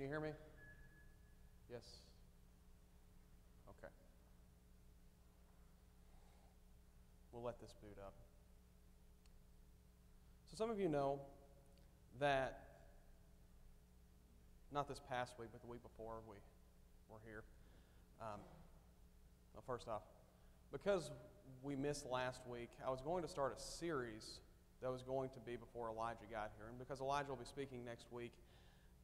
you hear me? Yes? Okay. We'll let this boot up. So some of you know that, not this past week, but the week before we were here. Well, first off, because we missed last week, I was going to start a series that was going to be before Elijah got here. And because Elijah will be speaking next week,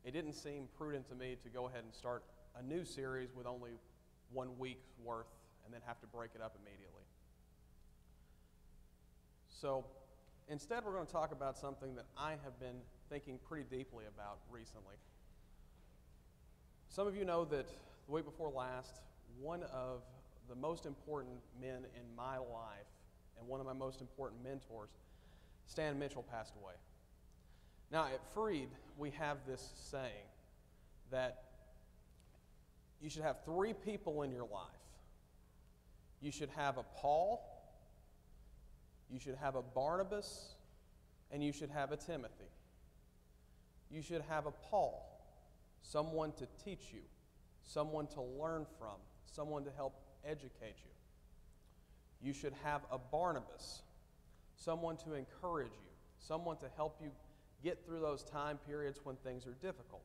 it didn't seem prudent to me to go ahead and start a new series with only 1 week's worth and then have to break it up immediately. So instead, we're going to talk about something that I have been thinking pretty deeply about recently. Some of you know that the week before last, one of the most important men in my life and one of my most important mentors, Stan Mitchell, passed away. Now, at Freed, we have this saying that you should have 3 people in your life. You should have a Paul, you should have a Barnabas, and you should have a Timothy. You should have a Paul, someone to teach you, someone to learn from, someone to help educate you. You should have a Barnabas, someone to encourage you, someone to help you get through those time periods when things are difficult.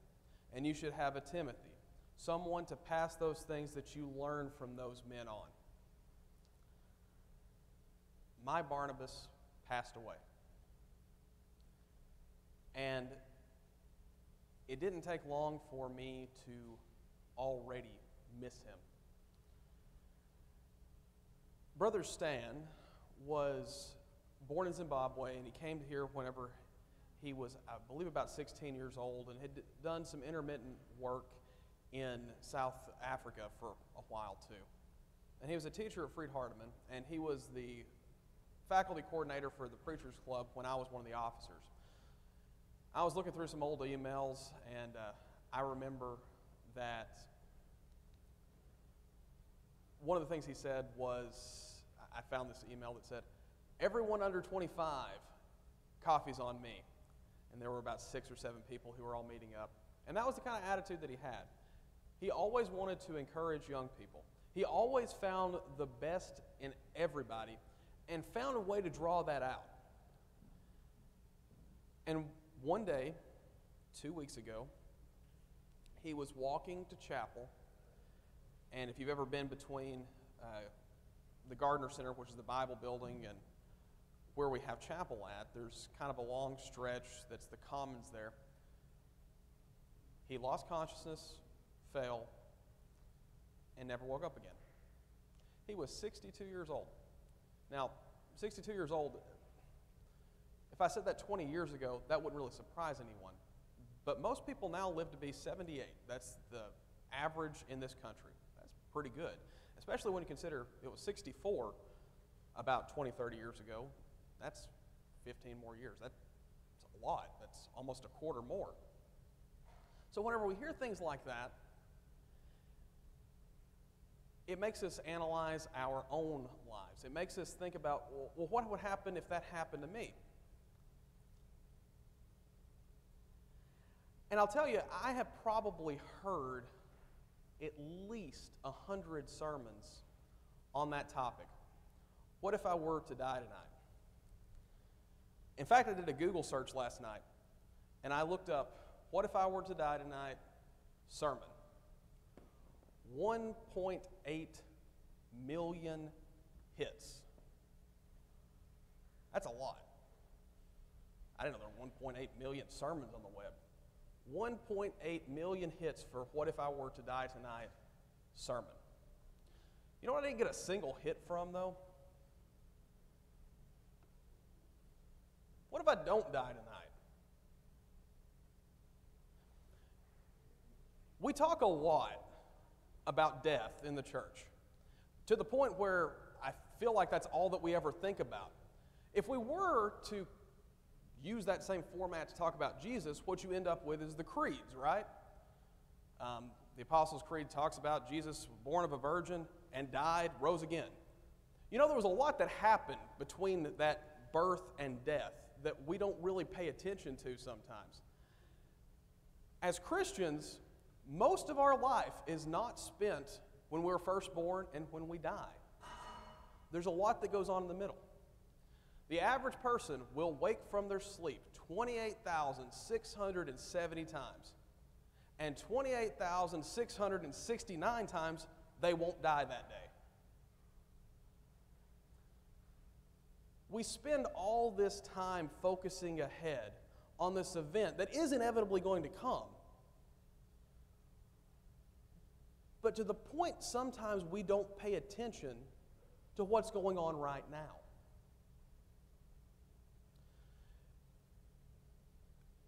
And you should have a Timothy, someone to pass those things that you learn from those men on. My Barnabas passed away. And it didn't take long for me to already miss him. Brother Stan was born in Zimbabwe, and he came here whenever he was, I believe, about 16 years old, and had done some intermittent work in South Africa for a while too. And he was a teacher at Freed Hardeman, and he was the faculty coordinator for the Preachers Club when I was one of the officers. I was looking through some old emails, and I remember that one of the things he said was, I found this email that said, "Everyone under 25, coffee's on me." And there were about 6 or 7 people who were all meeting up. And that was the kind of attitude that he had. He always wanted to encourage young people. He always found the best in everybody and found a way to draw that out. And one day, 2 weeks ago, he was walking to chapel. And if you've ever been between the Gardner Center, which is the Bible building, and where we have chapel at, there's kind of a long stretch that's the commons there. He lost consciousness, fell, and never woke up again. He was 62 years old. Now, 62 years old, if I said that 20 years ago, that wouldn't really surprise anyone. But most people now live to be 78. That's the average in this country. That's pretty good, especially when you consider it was 64 about 20, 30 years ago. That's 15 more years. That's a lot. That's almost a quarter more. So whenever we hear things like that, it makes us analyze our own lives. It makes us think about, well, what would happen if that happened to me? And I'll tell you, I have probably heard at least 100 sermons on that topic. What if I were to die tonight? In fact, I did a Google search last night, and I looked up, what if I were to die tonight, sermon. 1.8 million hits. That's a lot. I didn't know there were 1.8 million sermons on the web. 1.8 million hits for what if I were to die tonight, sermon. You know what I didn't get a single hit from, though? What if I don't die tonight? We talk a lot about death in the church, to the point where I feel like that's all that we ever think about. If we were to use that same format to talk about Jesus, what you end up with is the creeds, right? The Apostles' Creed talks about Jesus born of a virgin and died, rose again. You know, there was a lot that happened between that birth and death that we don't really pay attention to sometimes. As Christians, Most of our life is not spent when we're first born and when we die. There's a lot that goes on in the middle. The average person will wake from their sleep 28,670 times. And 28,669 times they won't die that day. We spend all this time focusing ahead on this event that is inevitably going to come. But to the point sometimes we don't pay attention to what's going on right now.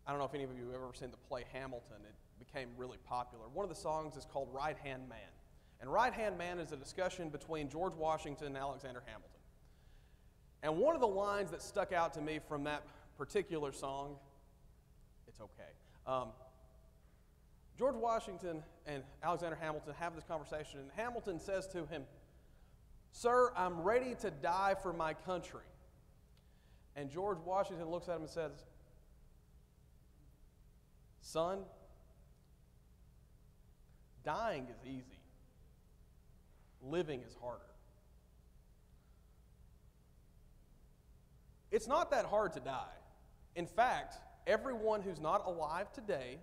I don't know if any of you have ever seen the play Hamilton. It became really popular. One of the songs is called Right Hand Man. And Right Hand Man is a discussion between George Washington and Alexander Hamilton. And one of the lines that stuck out to me from that particular song, it's okay. George Washington and Alexander Hamilton have this conversation, and Hamilton says to him, "Sir, I'm ready to die for my country." And George Washington looks at him and says, "Son, dying is easy. Living is harder." It's not that hard to die. In fact, everyone who's not alive today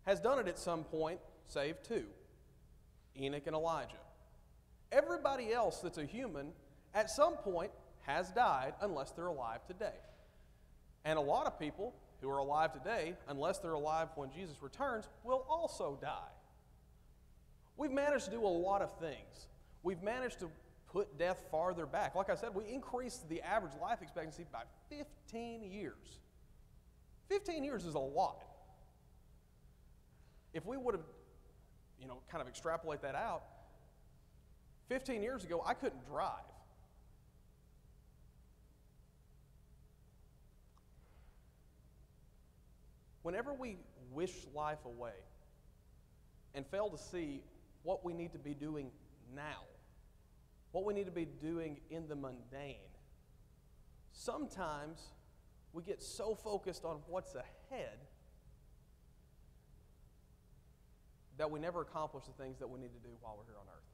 has done it at some point, save two, Enoch and Elijah. Everybody else that's a human at some point has died unless they're alive today. And a lot of people who are alive today, unless they're alive when Jesus returns, will also die. We've managed to do a lot of things. We've managed to put death farther back. Like I said, we increased the average life expectancy by 15 years. 15 years is a lot. If we would have, kind of extrapolate that out, 15 years ago, I couldn't drive. Whenever we wish life away and fail to see what we need to be doing now, what we need to be doing in the mundane, sometimes we get so focused on what's ahead that we never accomplish the things that we need to do while we're here on earth.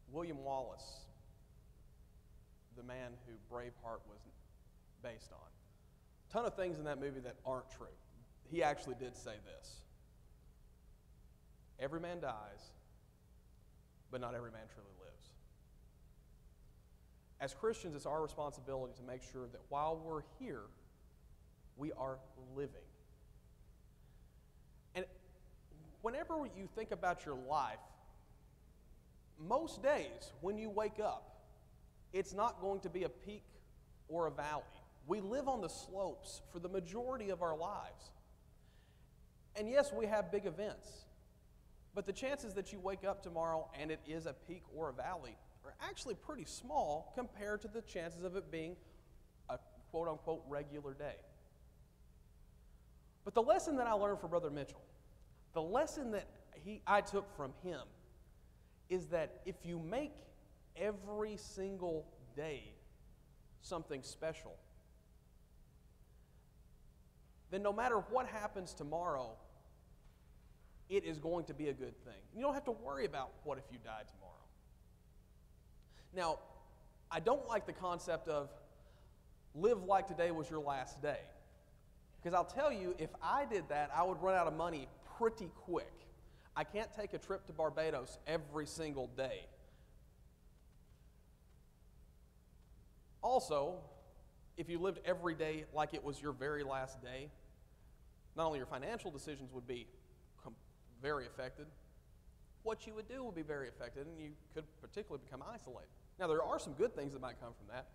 William Wallace, the man who Braveheart was based on, a ton of things in that movie that aren't true. He actually did say this: "Every man dies, but not every man truly lives." As Christians, it's our responsibility to make sure that while we're here, we are living. And whenever you think about your life, most days when you wake up, it's not going to be a peak or a valley. We live on the slopes for the majority of our lives. And yes, we have big events, but the chances that you wake up tomorrow and it is a peak or a valley are actually pretty small compared to the chances of it being a quote-unquote regular day. But the lesson that I learned from Brother Mitchell, the lesson that I took from him, is that if you make every single day something special, then no matter what happens tomorrow, it is going to be a good thing. You don't have to worry about what if you die tomorrow. Now, I don't like the concept of live like today was your last day. Because I'll tell you, if I did that, I would run out of money pretty quick. I can't take a trip to Barbados every single day. Also, if you lived every day like it was your very last day, not only your financial decisions would be very affected, what you would do would be very affected, and you could particularly become isolated. Now, there are some good things that might come from that.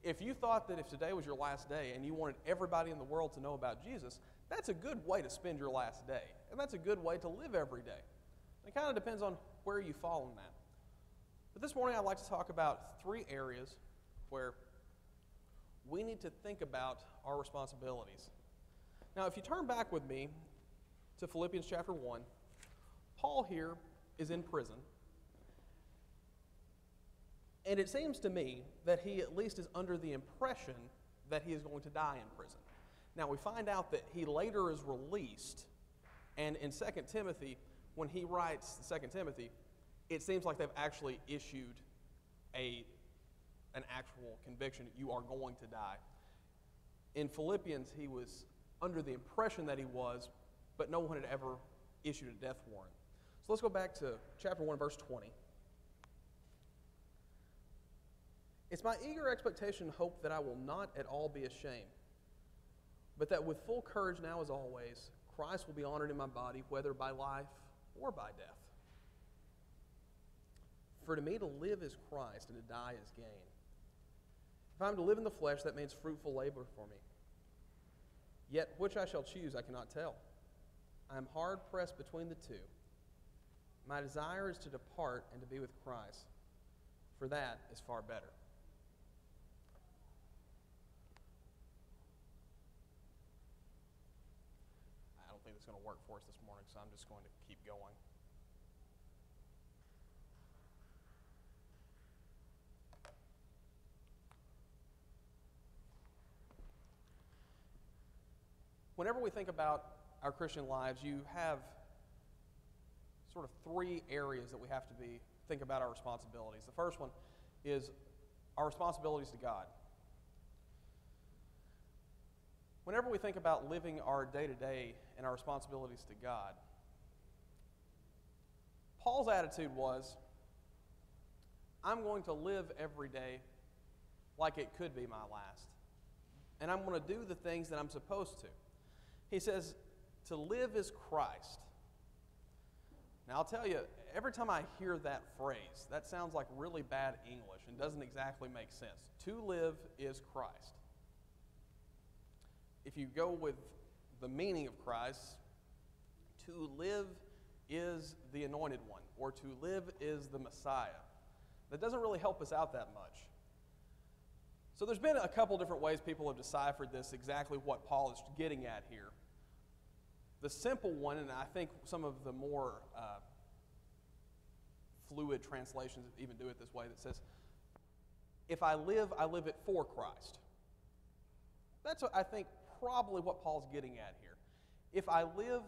If you thought that if today was your last day and you wanted everybody in the world to know about Jesus, that's a good way to spend your last day. And that's a good way to live every day. It kind of depends on where you fall in that. But this morning I'd like to talk about 3 areas where we need to think about our responsibilities. Now, if you turn back with me to Philippians chapter 1, Paul here is in prison. And it seems to me that he at least is under the impression that he is going to die in prison. Now, we find out that he later is released, and in 2 Timothy, when he writes 2 Timothy, it seems like they've actually issued an actual conviction that you are going to die. In Philippians, he was under the impression that he was, but no one had ever issued a death warrant. So let's go back to chapter 1, verse 20. It's my eager expectation and hope that I will not at all be ashamed, but that with full courage now as always, Christ will be honored in my body, whether by life or by death. For to me to live is Christ, and to die is gain. If I am to live in the flesh, that means fruitful labor for me. Yet which I shall choose, I cannot tell. I am hard pressed between the two. My desire is to depart and to be with Christ, for that is far better. I don't think it's going to work for us this morning, so I'm just going to keep going. Whenever we think about our Christian lives, you have sort of three areas that we have to think about our responsibilities. The first one is our responsibilities to God. Whenever we think about living our day-to-day and our responsibilities to God, Paul's attitude was, I'm going to live every day like it could be my last. And I'm going to do the things that I'm supposed to. He says, to live is Christ. Now, I'll tell you, every time I hear that phrase, that sounds like really bad English and doesn't exactly make sense. To live is Christ. If you go with the meaning of Christ, to live is the anointed one, or to live is the Messiah. That doesn't really help us out that much. So there's been a couple different ways people have deciphered this, exactly what Paul is getting at here. The simple one, and I think some of the more fluid translations even do it this way, that says, if I live it for Christ. That's, I think, probably what Paul's getting at here. If I live,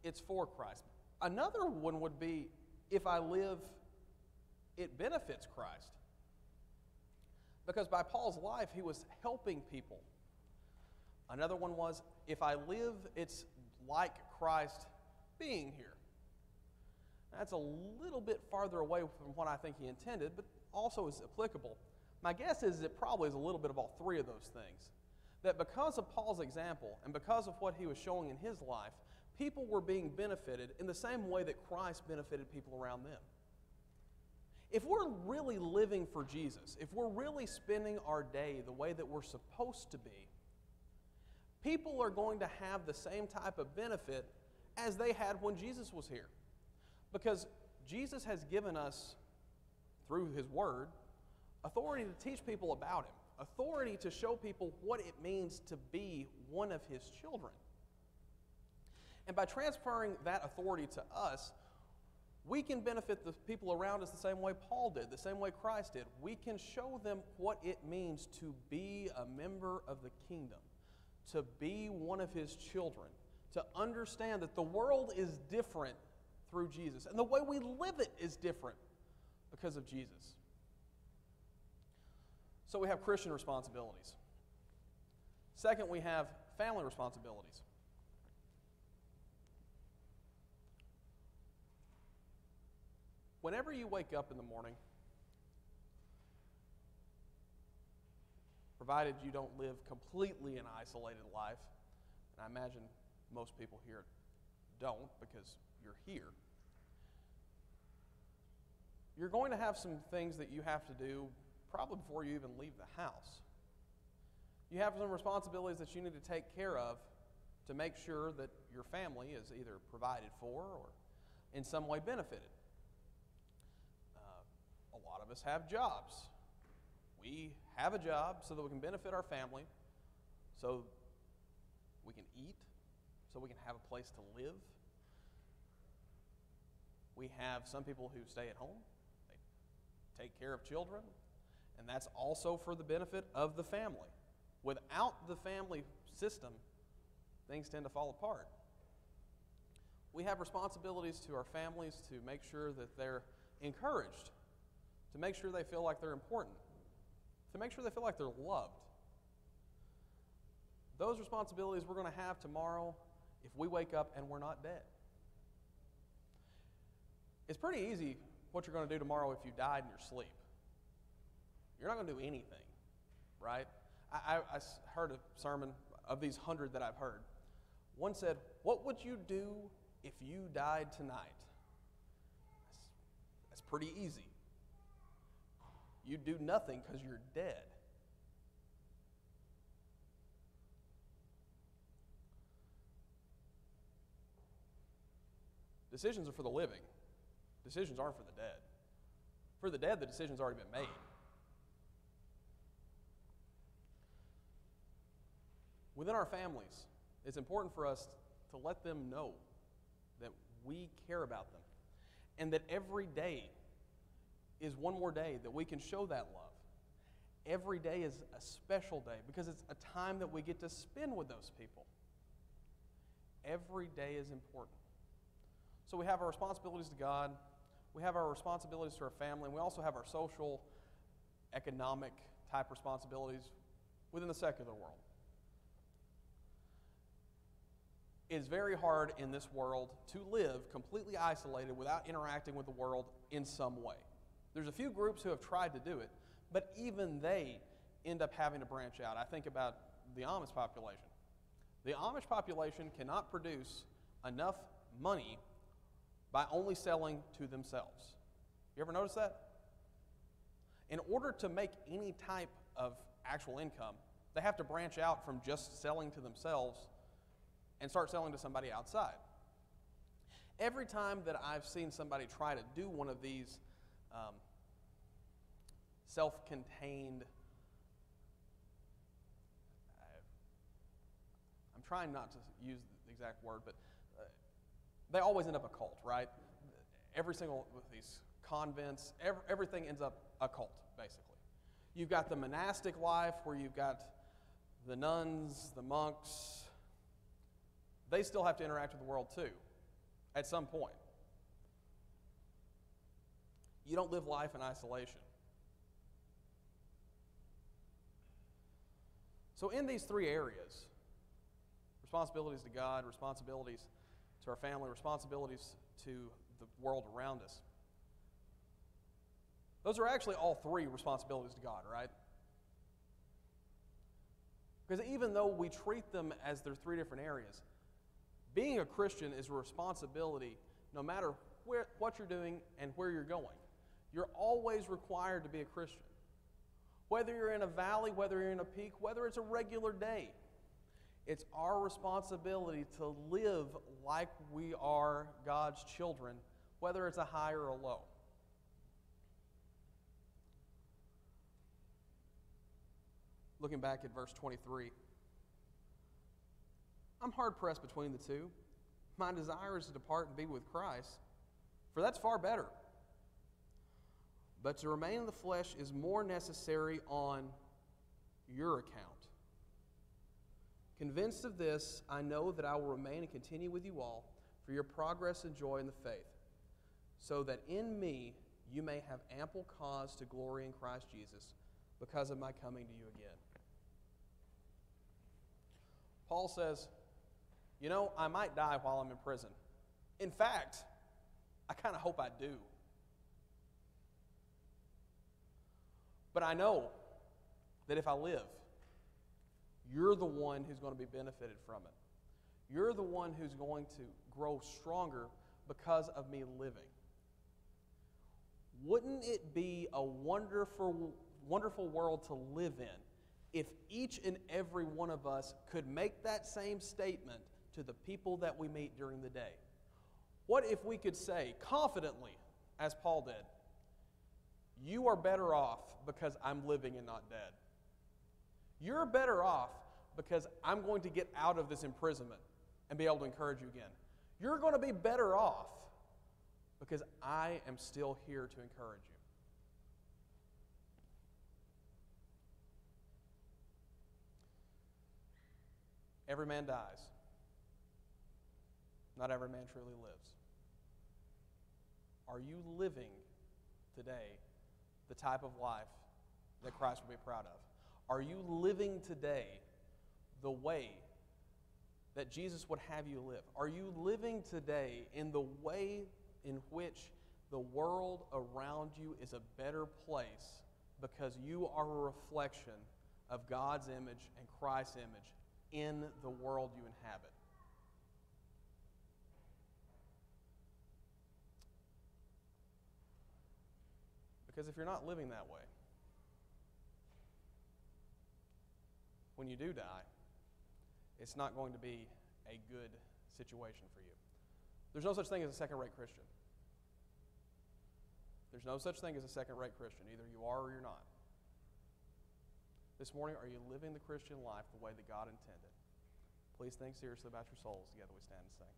it's for Christ. Another one would be, if I live, it benefits Christ. Because by Paul's life, he was helping people. Another one was, if I live, it's like Christ being here. That's a little bit farther away from what I think he intended, but also is applicable. My guess is it probably is a little bit of all three of those things. That because of Paul's example and because of what he was showing in his life, people were being benefited in the same way that Christ benefited people around them. If we're really living for Jesus, if we're really spending our day the way that we're supposed to be, people are going to have the same type of benefit as they had when Jesus was here. Because Jesus has given us, through his word, authority to teach people about him, authority to show people what it means to be one of his children. And by transferring that authority to us, we can benefit the people around us the same way Paul did, the same way Christ did. We can show them what it means to be a member of the kingdom, to be one of his children, to understand that the world is different through Jesus, and the way we live it is different because of Jesus. So we have Christian responsibilities. Second, we have family responsibilities. Whenever you wake up in the morning, provided you don't live completely an isolated life, and I imagine most people here don't because you're here, you're going to have some things that you have to do probably before you even leave the house. You have some responsibilities that you need to take care of to make sure that your family is either provided for or in some way benefited. A lot of us have jobs. We have a job so that we can benefit our family, so we can eat, so we can have a place to live. We have some people who stay at home. They take care of children, and that's also for the benefit of the family. Without the family system, things tend to fall apart. We have responsibilities to our families to make sure that they're encouraged, to make sure they feel like they're important, to make sure they feel like they're loved. Those responsibilities we're going to have tomorrow if we wake up and we're not dead. It's pretty easy what you're going to do tomorrow if you died in your sleep. You're not going to do anything, right? I heard a sermon of these 100 that I've heard. One said, "What would you do if you died tonight?" That's pretty easy. You do nothing because you're dead. Decisions are for the living. Decisions aren't for the dead. For the dead, the decision's already been made. Within our families, it's important for us to let them know that we care about them and that every day is one more day that we can show that love. Every day is a special day because it's a time that we get to spend with those people. Every day is important. So we have our responsibilities to God, we have our responsibilities to our family, and we also have our social, economic type responsibilities within the secular world. It is very hard in this world to live completely isolated without interacting with the world in some way. There's a few groups who have tried to do it, but even they end up having to branch out. I think about the Amish population. The Amish population cannot produce enough money by only selling to themselves. You ever notice that? In order to make any type of actual income, they have to branch out from just selling to themselves and start selling to somebody outside. Every time that I've seen somebody try to do one of these self-contained, I'm trying not to use the exact word, but they always end up a cult, right? Every single, with these convents, everything ends up a cult, basically. You've got the monastic life where you've got the nuns, the monks. They still have to interact with the world too, at some point. You don't live life in isolation. So in these three areas, responsibilities to God, responsibilities to our family, responsibilities to the world around us, those are actually all three responsibilities to God, right? Because even though we treat them as they're three different areas, being a Christian is a responsibility no matter what you're doing and where you're going. You're always required to be a Christian. Whether you're in a valley, whether you're in a peak, whether it's a regular day, it's our responsibility to live like we are God's children, whether it's a high or a low. Looking back at verse 23, I'm hard-pressed between the two. My desire is to depart and be with Christ, for that's far better. But to remain in the flesh is more necessary on your account. Convinced of this, I know that I will remain and continue with you all for your progress and joy in the faith, so that in me you may have ample cause to glory in Christ Jesus because of my coming to you again. Paul says, you know, I might die while I'm in prison. In fact, I kind of hope I do. But I know that if I live, you're the one who's going to be benefited from it. You're the one who's going to grow stronger because of me living. Wouldn't it be a wonderful, wonderful world to live in if each and every one of us could make that same statement to the people that we meet during the day? What if we could say confidently, as Paul did, you are better off because I'm living and not dead. You're better off because I'm going to get out of this imprisonment and be able to encourage you again. You're going to be better off because I am still here to encourage you. Every man dies. Not every man truly lives. Are you living today the type of life that Christ will be proud of? Are you living today the way that Jesus would have you live? Are you living today in the way in which the world around you is a better place because you are a reflection of God's image and Christ's image in the world you inhabit? Because if you're not living that way, when you do die, it's not going to be a good situation for you. There's no such thing as a second-rate Christian. There's no such thing as a second-rate Christian. Either you are or you're not. This morning, are you living the Christian life the way that God intended? Please think seriously about your souls. Together we stand and sing.